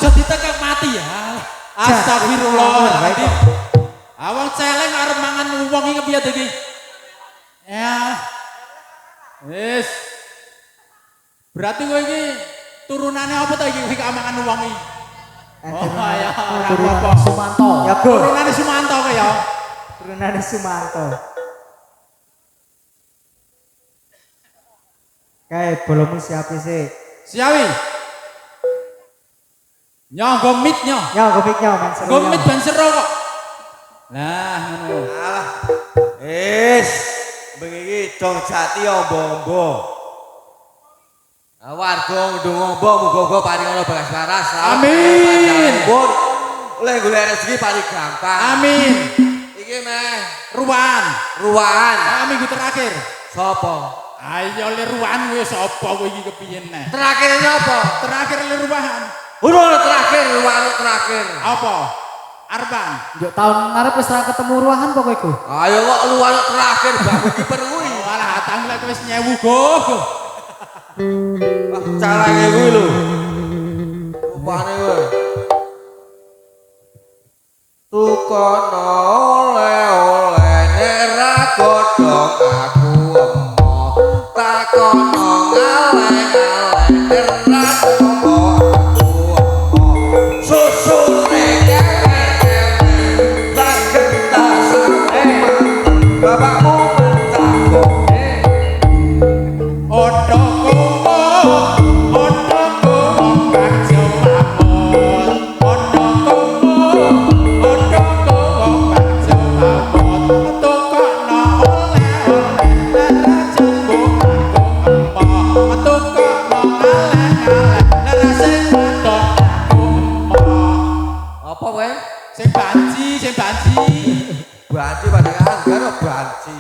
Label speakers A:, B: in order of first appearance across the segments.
A: Aja ditekek mati ya. Astagfirullahaladzim. Awang celeng arep mangan wong iki kepiye iki? Ya. Wis. Berarti kowe iki turunane apa ta iki mangan wong iki? Oh ya, apa-apa.
B: Sumanto.
C: Ya, Bro.
A: Turunane Sumanto kowe ya.
C: Turunane Sumanto. Kae bolomu siapi sih?
A: Siawi. Nyong gomit nyong.
C: Ya, gomiknya men seru.
A: Gomit ben sero kok. Lah ngono.
D: Alah. Bengi iki dong jati ombo-ombo. Warga ndung ombo muga-muga paring ana bagas waras.
A: Amin.
D: Oleh golek rezeki paling gampang.
A: Amin.
D: Iki meh
A: Ruan. Minggu terakhir.
D: Sopo?
A: Ayo le ruan kowe sapa kowe iki kepiye neh?
D: Terakhir apa?
A: Terakhir le ruan.
D: Urung terakhir, ruan terakhir.
A: Apa? Arban.
B: Yo tahun ngarep wis ra ketemu ruahan kok iku.
D: Ayo kok luar terakhir babu kiper kuwi.
A: Walah tanglet wis nyewu go.
D: Wah, carane kuwi lho. Rupane kowe. Tukono oleh-oleh nek ra godhong aku emoh. Takono ngaleh-ngaleh nek ra godhong aku emoh. Susune bapakmu mencakup
A: Odoko kang jemamut. Odoko kang jemamut. Tukokno oleh-oleh lara jembuk aku emoh. Tukokno ngaleh-ngaleh lara sing wadon aku emoh.
D: apa kowe?
A: Sing banci.
D: Banci pada anggar banci.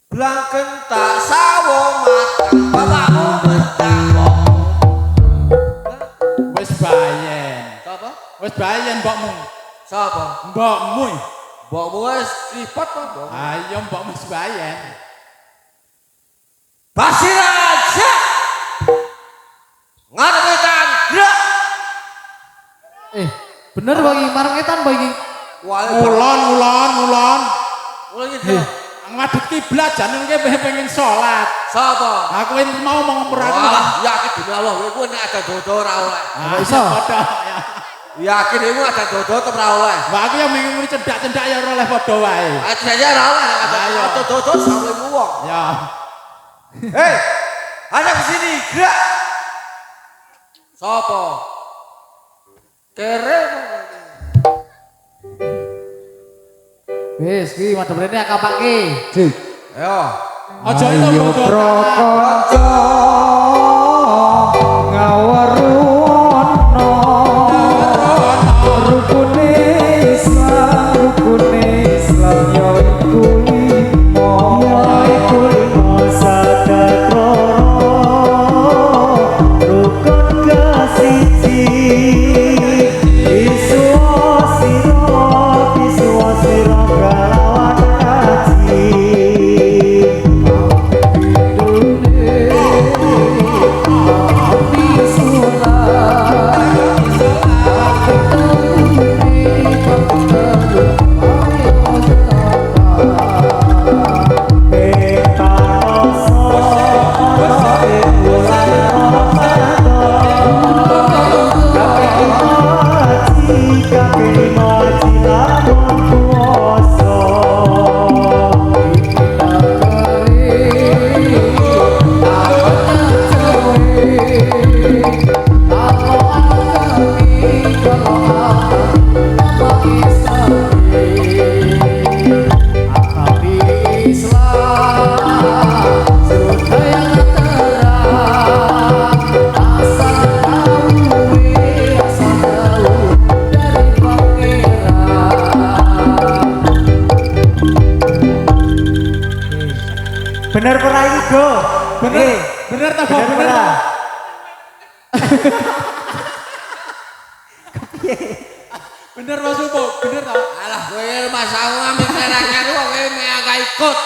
D: Blangken tak sawo matang bapakmu mencakup.
A: Wis bayen.
D: Sapa?
A: Wis bayen mbokmu.
D: Sapa?
A: Mbokmu.
D: Mbokmu wis tripod kok, Mbok.
A: Ayo mbokmu wis bayen.
D: Basir aja. Ngaretan gerak.
B: Bener bagi marungetan bagi.
A: Ulon.
D: Mulai gitu.
A: Ngadep kiblat jan kowe pengen salat.
D: Sapa?
A: Aku mau ngempur aku.
D: Wah, yakin demi Allah kowe nek ada dodo ora oleh.
A: Ah,
B: iso.
A: padha ya.
D: Yakin iku ada dodo tetep ora oleh.
A: Mbak aku yang minggu cendak-cendak ya ora oleh padha wae.
D: Aja ora oleh nek
A: Ayo.
D: ada dodo sampe wong.
A: Ya.
D: Hei, anak kesini, gerak. Sopo? Kere.
B: Wis ki madhep rene akapake.
C: Dik.
D: Ayo.
A: Aja itu
C: Ayo
A: bodoh.
C: prokoco ngawaruwono rukune Islam ya iku limo sadakroro rukun kasiji isuwa sira kalawan kaji. Bener pernah itu go.
A: Bener ta, Bob? Bener ta?
C: pernah.
A: Bener Mas Upo, bener ta?
D: Alah kowe masamu ambil merahnya lu kowe meaka ikut.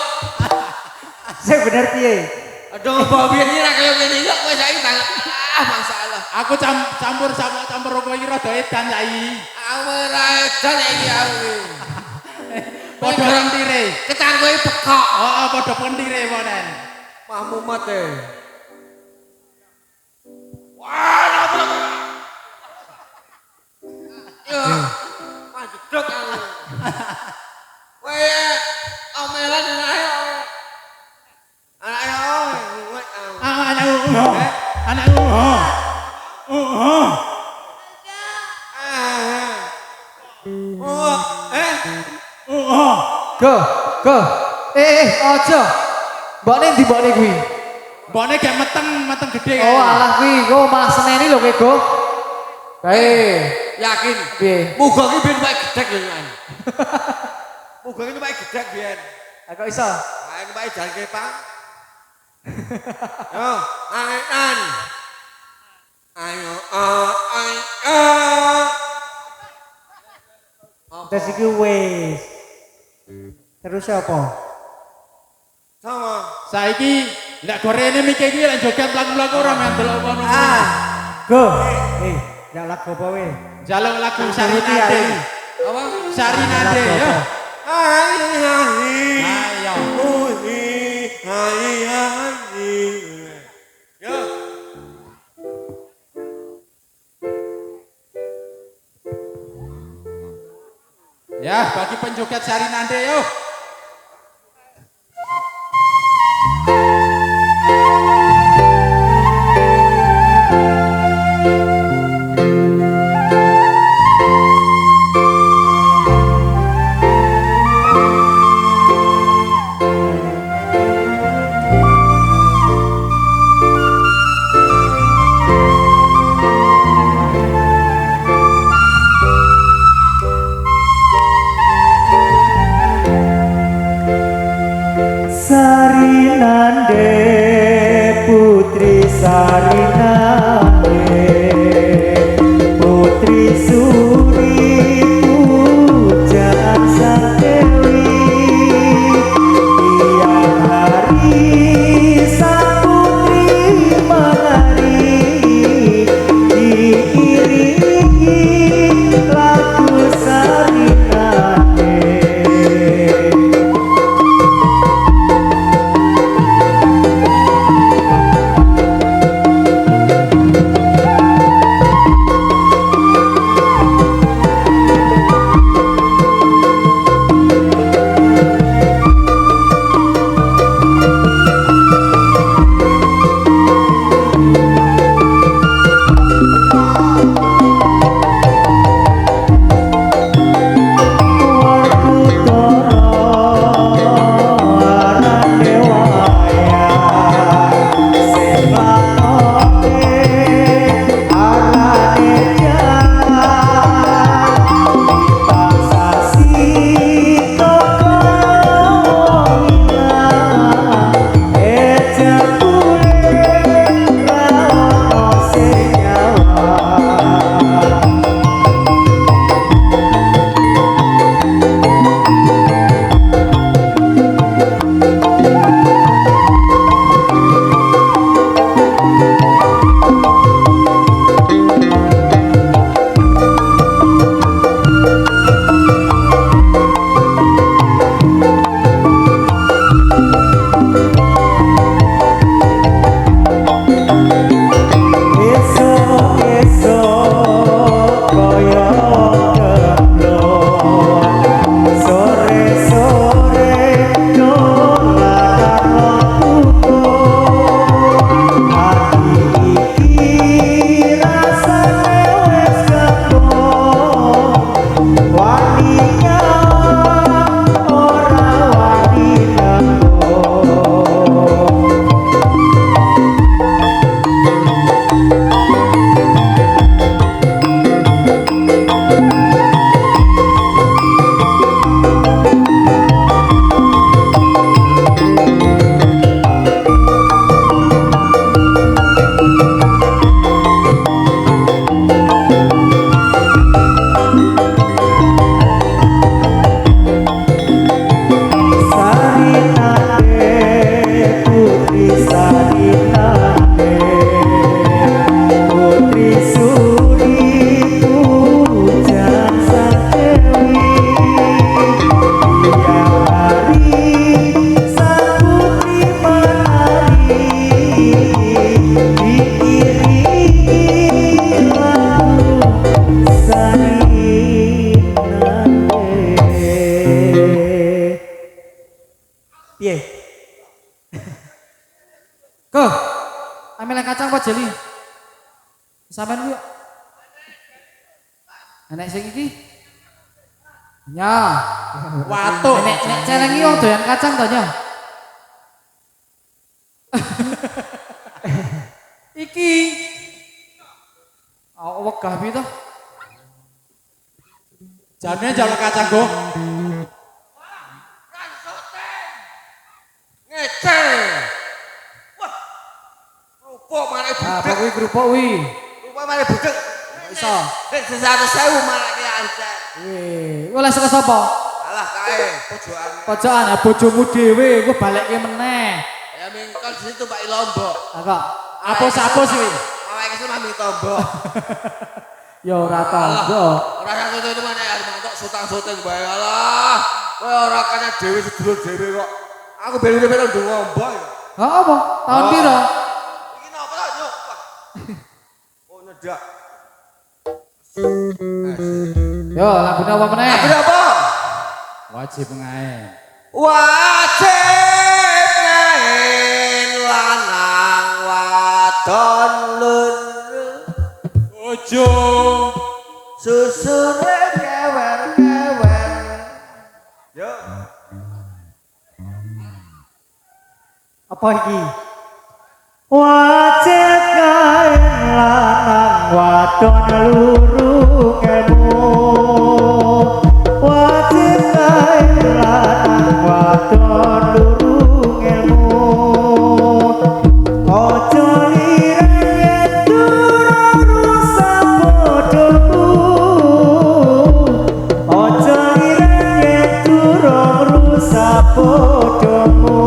C: Saya bener piye?
D: Aduh babi ini ra kaya ngene iki kowe saiki masalah.
A: Aku campur sama campur kowe iki rada edan saiki.
D: Aku ora edan iki aku.
A: Padha pentire.
D: Ketan kowe bekok.
A: Heeh, padha pentire ponen.
D: Mahmu mate. Wah, apa? Ya, majedok aku. Kowe omelan ayo. Ayo, nguwet aku.
A: Anakku.
B: Go. Ojo. Mbokne ndi mbokne kuwi?
A: Mbokne gak meteng gede
B: Oh, alah kuwi, kok malah seneni lho kowe, Go. Kae,
D: Yakin?
B: piye?
D: Muga ki ben wae gedek lho kan. Muga ki wae gedek biyen.
B: Kok iso?
D: Ayo wae jalke, Pak. Yo, ayo. Ayo.
C: Terus iki wis. Terus apa?
D: Sama.
A: Saiki lek gorene mikir iki lek joget lagu-lagu ora mendel ngono.
C: Go. Ya lagu apa we?
A: Jaluk lagu
C: Turuti
A: Sarinade.
C: ae.
D: Apa?
A: Sarinade ya.
D: Ayo.
A: Ayo.
D: Ayo. Yo.
A: Ya, bagi penjoget Sarinade yuk.
B: Sampeyan kuwi. Nek sing iki. Ya.
A: Watuk.
B: Nek celeng iki wong doyan kacang to, Nya? Iki. Wegah piye to?
A: Jane jaluk kacang, Go.
D: Ngece. Wah. Rupuk malah
B: Apa
D: budek.
B: kuwi kerupuk kuwi?
D: Rupuk malah budek.
B: Iso.
D: Nek 100.000 malah ki ancer.
B: Wih, oleh saka sapa?
D: Alah kae pojokan.
B: Pojokan ya bojomu dhewe, kowe balekke meneh.
D: Ya mingkon situ Pak Lombok.
B: Lah kok
A: Apus-apus kuwi.
D: Awake iki mah ming tombok.
B: ya ora tanggo.
D: Ora satu itu mana ya mantok sutang-sutang bae alah. Kowe ora kaya dhewe sedulur dhewe kok. Aku belu-belu ndung ngombo ya.
B: Ha apa? Tahun piro?
D: Iki napa to, Nyuk? Oh nyedak.
B: Yo, lagune apa meneh?
D: Aku apa?
A: Wajib ngaen.
D: Wajib ngaen lanang wadon lur.
A: Ojo.
D: Susure kewer-kewer. Yo.
C: Apa iki? Wajib kain lanang wadon luru ilmu. Wajib kain lanang wadon luru ilmu. Ojo lireng yen durung rusak bodohmu. Ojo lireng yen durung rusak bodohmu.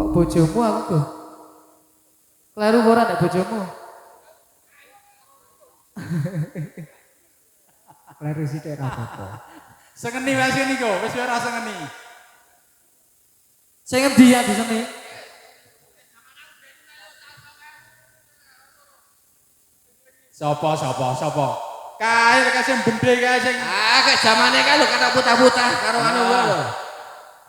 B: Bojomu aku kok. Kleru ora nek bojomu.
C: Kleru sithik ra apa-apa.
A: Sengeni wis ngene Go, wis ora sengeni.
B: Sing endi ya di sini?
A: Sapa? Kae sing bendhe kae sing
D: Ah, kayak zamane kan lho kata buta-buta karo anu wae lho.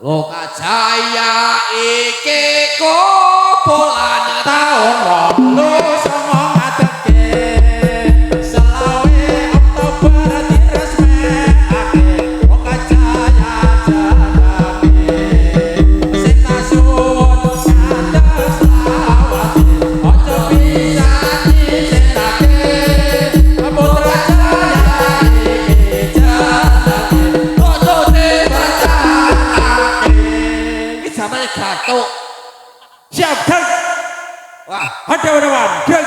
D: Loka Jaya iki kumpulan
A: taun 2009 selawe Oktober diresmekake Loka Jaya jagame sing tasun ngantos lawase aja bisa disenake Putra Jaya iki jagame ojo dibancake
D: iki zamane gatuk.
A: siap gang
D: Wah,
A: hadawan gang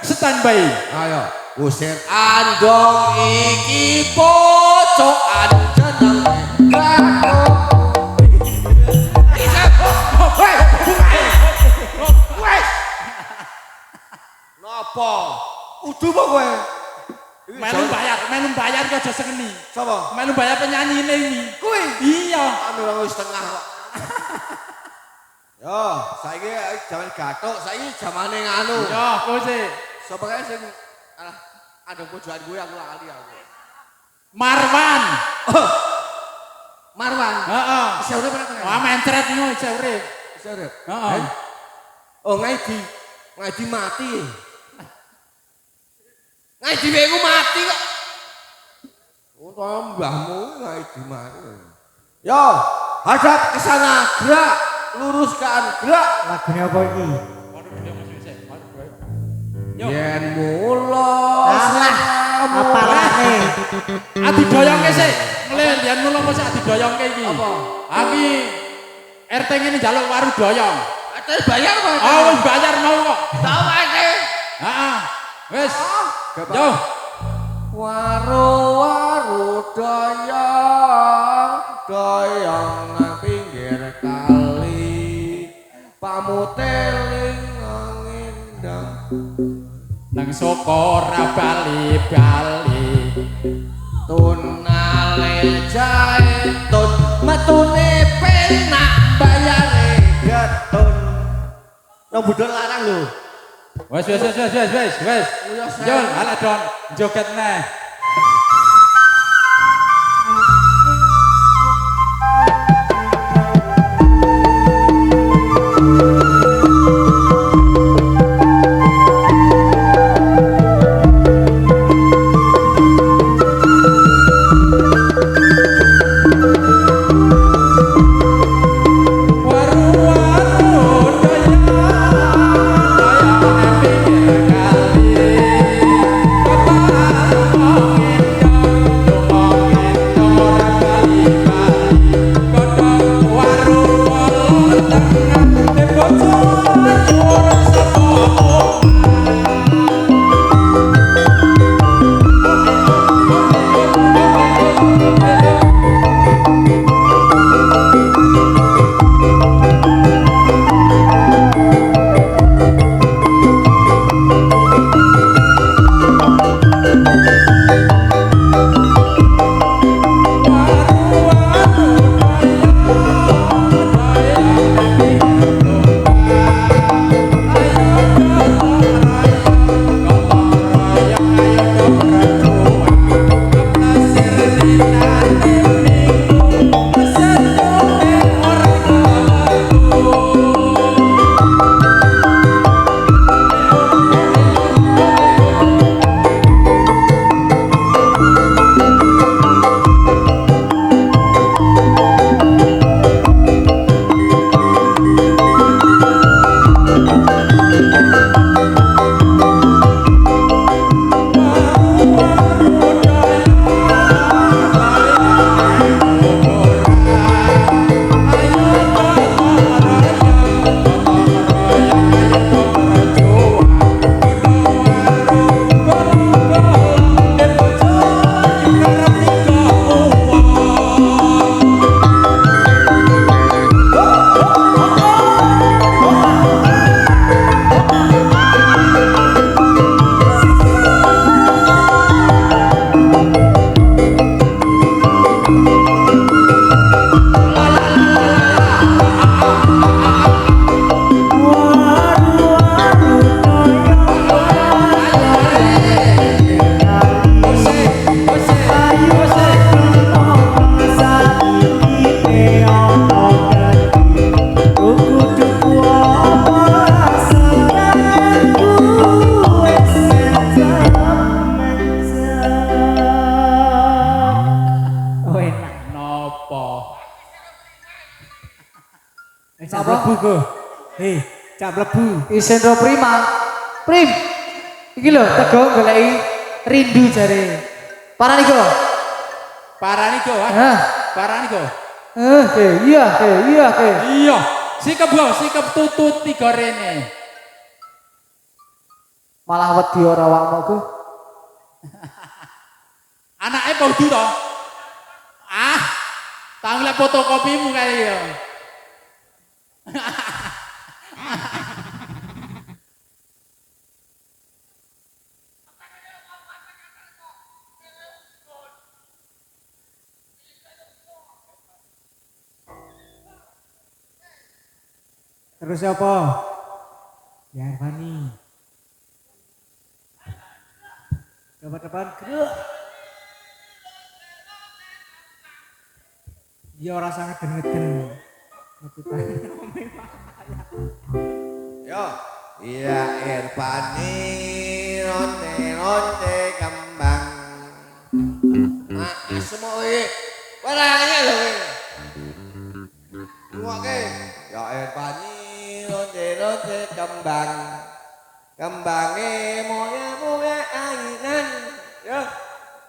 A: standby.
D: ayo usir andong iki pocokan jeneng gatuk. Isa, hei, wes. Napa? Udu apa kowe?
A: Melu bayar kok aja sengeni.
D: Sapa?
A: Melu bayar penyanyi ini.
D: Kowe.
A: Iya.
D: Anu wis setengah kok. Yo, saiki jaman gatuk, saiki zamane nganu.
A: Yo, kowe sih.
D: Sapa kae sing alah andong pojokan gue aku lali aku.
A: Marwan.
D: Marwan.
A: Heeh.
D: Bisa urip ora tengah?
A: Wah, mencret ngono isih urip.
D: Bisa urip.
A: Heeh.
D: Oh, ngaji mati. Ngaji iku mati kok. Oh, mbahmu ngaji mati. Yo, hadap ke sana, gerak, luruskan, gerak.
C: Lagune apa iki?
A: Yo.
D: Yen mulo
C: Alah, apalane?
A: Adi doyongke sih. Mlen yen mulo mesti adi doyongke iki.
D: Apa?
A: Aki RT ngene njaluk waru doyong.
D: Ate bayar kok.
A: Oh, wis bayar mau kok.
D: Tau ae.
A: Heeh. Wis. Yo.
D: Waru doyong nang pinggir kali. Pamuteling ngindang.
A: Nang sokora bali-bali
D: tunale jae tun metune penak bayare getun nang budal larang lho
A: wes Jon ala don joget neh
C: Cak mlebu.
B: Isendro Prima. Prim. Iki lho tego goleki rindu jare. Parani go.
A: parani go
B: Hah?
A: parani go
B: Iya.
A: iya sikep go sikep tutut tiga rene
B: Malah wedi ora awakmu ku.
A: anake podo to tang lek fotokopimu kali ya
C: Terus apa? Ya Fani. Depan-depan gerak. Dia orang sangat ngeden.
D: Yo, iya Irfani ronde kembang. Semua ini, barangnya loh. Semua ke, ya Irfani ronde kembang. Kembangnya moya angin. Yo.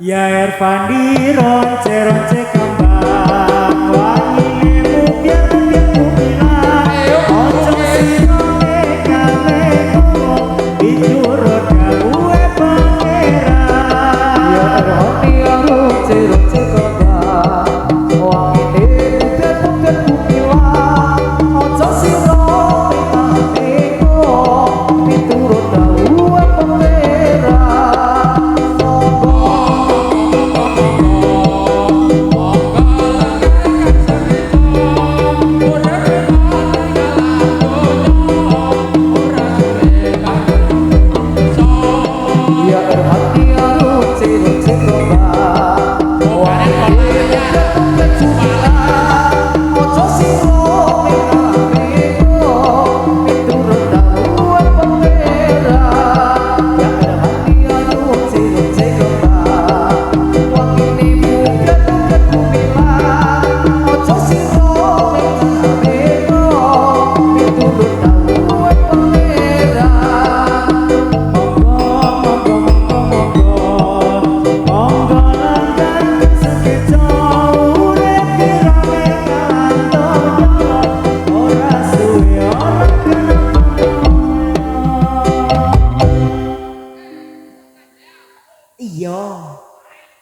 C: Ya Irfani ronce kembang. Wangine mubian mubilan. Ojo sirone kameko. Dijuro dawe pangeran.
B: Ya Irfani ronce kembang. Wangine mubian mubilan. Ojo sirone kameko. Dijuro dawe pangeran.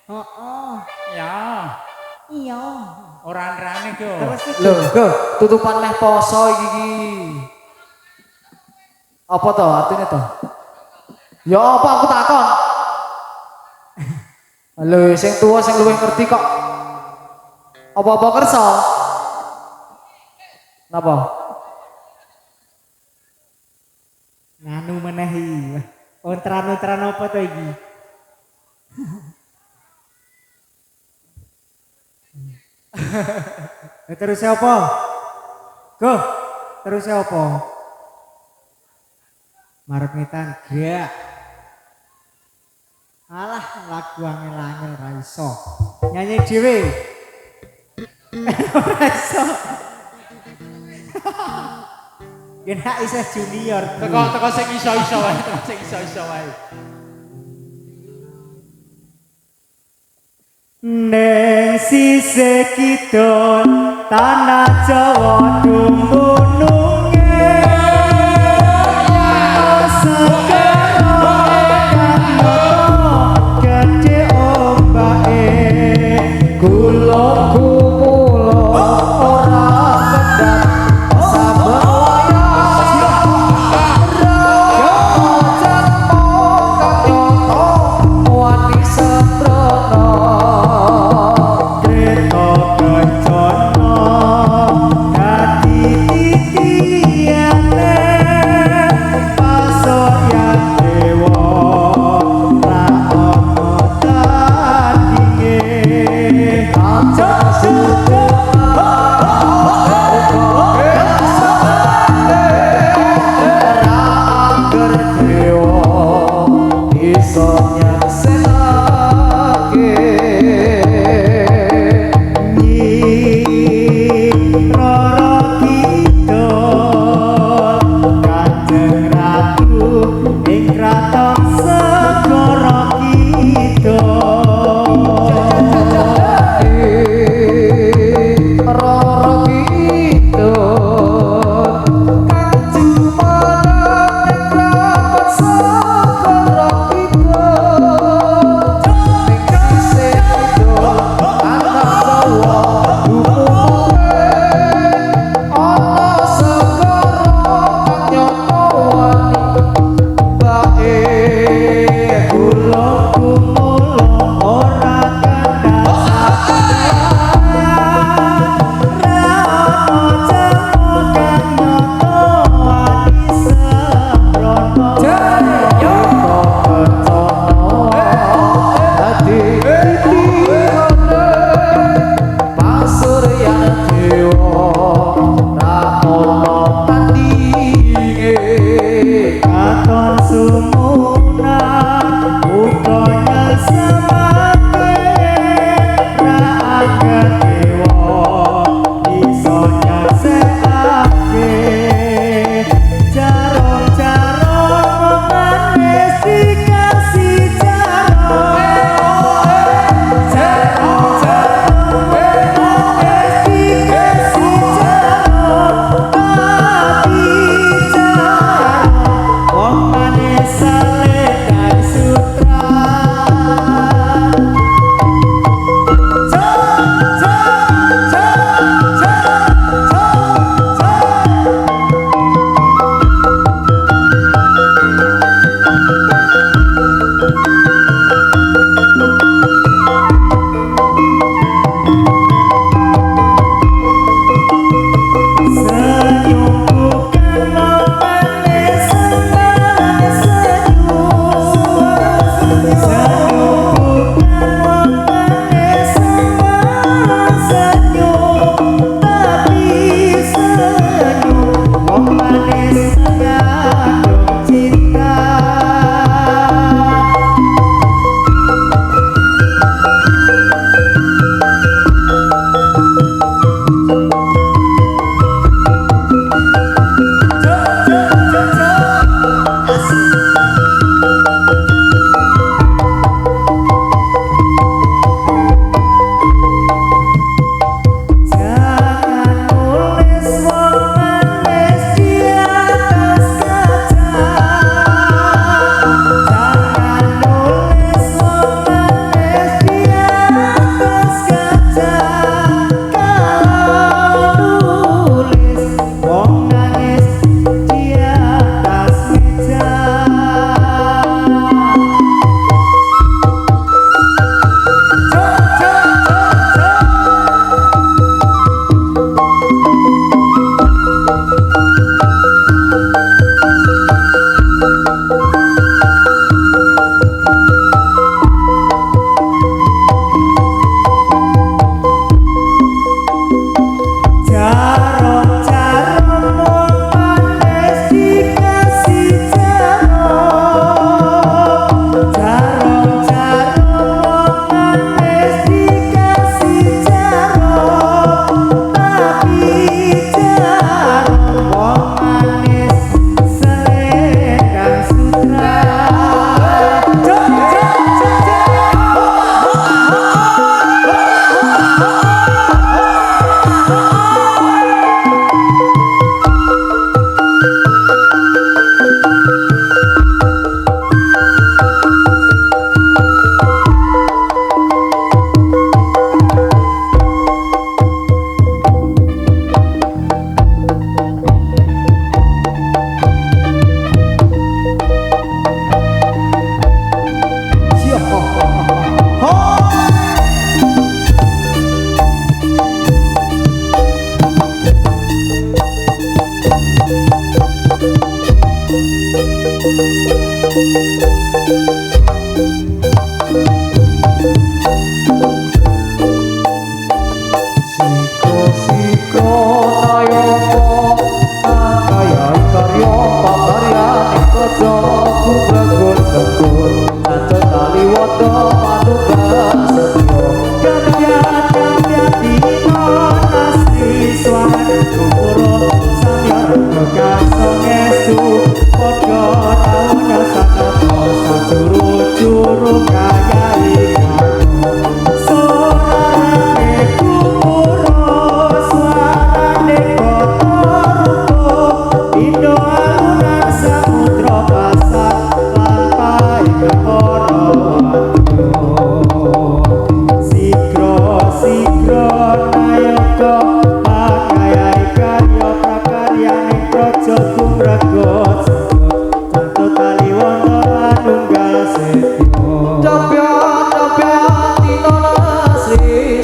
B: Heeh.
A: Ya,
B: Iya.
A: ora anrane go.
C: Terus iki.
B: Lho, go, tutupan meh poso iki. Apa to artinya to? Ya apa aku takon. Lho, sing tua sing luwih ngerti kok. Apa-apa kersa? Napa?
C: Nganu menehi. Ontran-ontran apa to iki? Terus apa? Go. Terus apa? Marmitan gak. Alah lagu angel-angel ra iso. Nyanyi dhewe. Ra iso. Kena isih junior.
A: Teko sing iso-iso wae, teko sing iso-iso wae.
C: Neng sisih kidul tanah Jawa dumununge sekaro gede ombake kula kumulo ora kendhat sabaya
B: Wani sembrono
C: Kreta kencana dadi titiane pasoyan dewa ra ana tandinge aja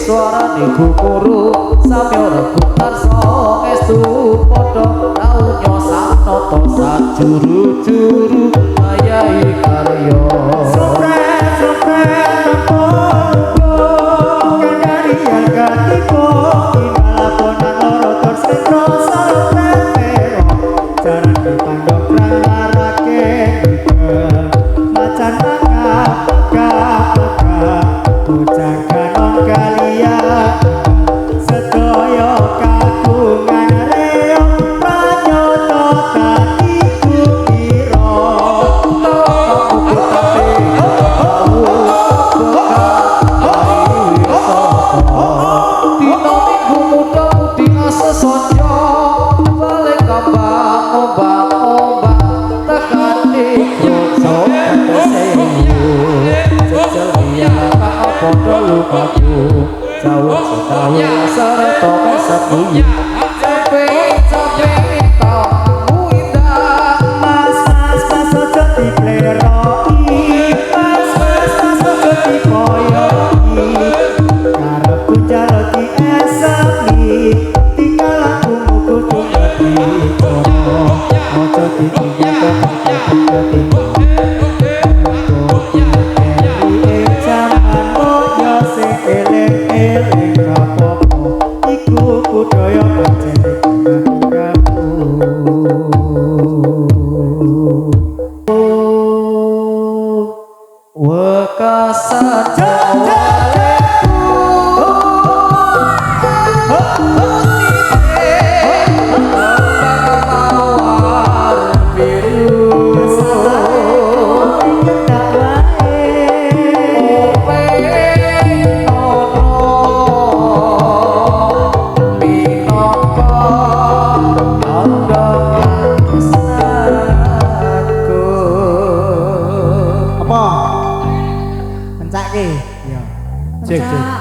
B: suarane gumuru samya rebutan estu padha tau nyosakno to sajuru-juru ayahi karya Wekasan